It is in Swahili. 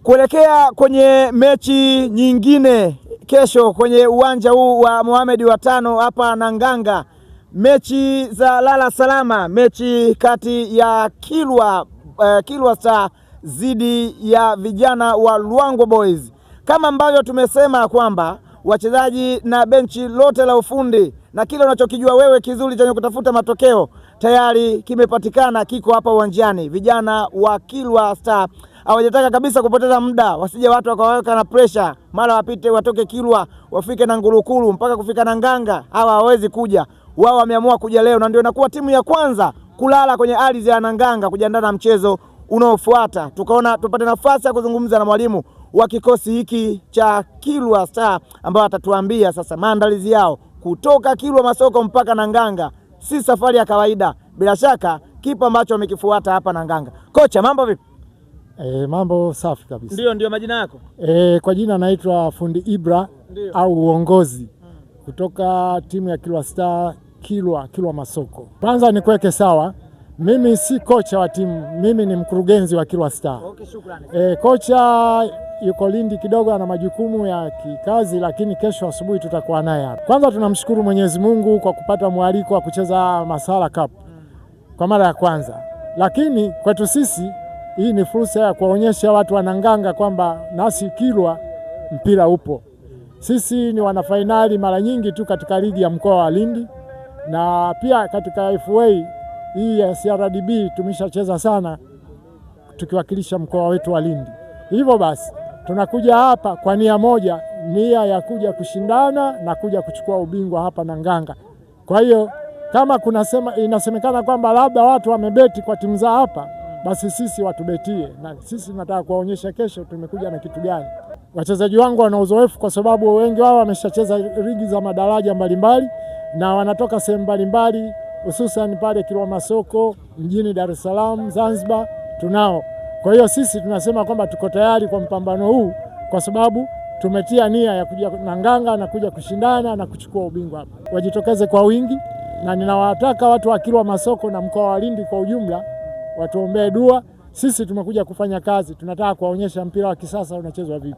Kuelekea kwenye mechi nyingine kesho kwenye uwanja huu wa Mohamed wa tano hapa Nanganga, mechi za lala salama, mechi kati ya Kilwa Star zidi ya vijana wa Luangwa Boys. Kama ambavyo tumesema kwamba wachezaji na benchi lote la ufundi na kile unachokijua wewe kizuri chenye kutafuta matokeo tayari kimepatikana, kiko hapa uwanjani. Vijana wa Kilwa Star hawajataka kabisa kupoteza muda, wasije watu wakaweka na pressure, mara wapite watoke Kilwa wafike na Ngurukuru mpaka kufika Nanganga. Hawa hawezi kuja, wao wameamua kuja leo, na ndio inakuwa timu ya kwanza kulala kwenye ardhi ya Nanganga kujiandaa na mchezo unaofuata. Tukaona tupate nafasi ya kuzungumza na mwalimu wa kikosi hiki cha Kilwa Star ambao atatuambia sasa maandalizi yao kutoka Kilwa Masoko mpaka Nanganga. Si safari ya kawaida, bila shaka kipo ambacho wamekifuata hapa Nanganga. Kocha, mambo vipi? Mambo safi kabisa. Ndio majina yako? Kwa jina naitwa Fundi Ibra au uongozi kutoka timu ya Kilwa Star Kilwa Masoko. Kwanza nikuweke sawa, mimi si kocha wa timu, mimi ni mkurugenzi wa Kilwa Star. Okay, shukrani. Kocha yuko Lindi kidogo, ana majukumu ya kikazi, lakini kesho asubuhi tutakuwa naye hapa. Kwanza tunamshukuru Mwenyezi Mungu kwa kupata mwaliko wa kucheza Masala Cup kwa mara ya kwanza, lakini kwetu sisi hii ni fursa ya kuwaonyesha watu wa Nanganga kwamba nasi Kilwa mpira upo. Sisi ni wanafainali mara nyingi tu katika ligi ya mkoa wa Lindi, na pia katika FA hii ya CRDB tumeshacheza sana tukiwakilisha mkoa wetu wa Lindi. Hivyo basi tunakuja hapa kwa nia moja, nia ya kuja kushindana na kuja kuchukua ubingwa hapa Nanganga. Kwa hiyo kama inasemekana kwamba labda watu wamebeti kwa timu za hapa, basi sisi watubetie, na sisi tunataka kuwaonyesha kesho tumekuja na kitu gani. Wachezaji wangu wana uzoefu kwa sababu wengi wao wameshacheza ligi za madaraja mbalimbali na wanatoka sehemu mbalimbali, hususan pale Kilwa Masoko, mjini Dar es Salaam, Zanzibar tunao. Kwa hiyo sisi tunasema kwamba tuko tayari kwa mpambano huu kwa sababu tumetia nia ya kuja Nanganga na kuja kushindana na kuchukua ubingwa hapa. Wajitokeze kwa wingi, na ninawataka watu wa Kilwa Masoko na mkoa wa Lindi kwa ujumla watuombee dua. Sisi tumekuja kufanya kazi, tunataka kuwaonyesha mpira wa kisasa unachezwa vipi.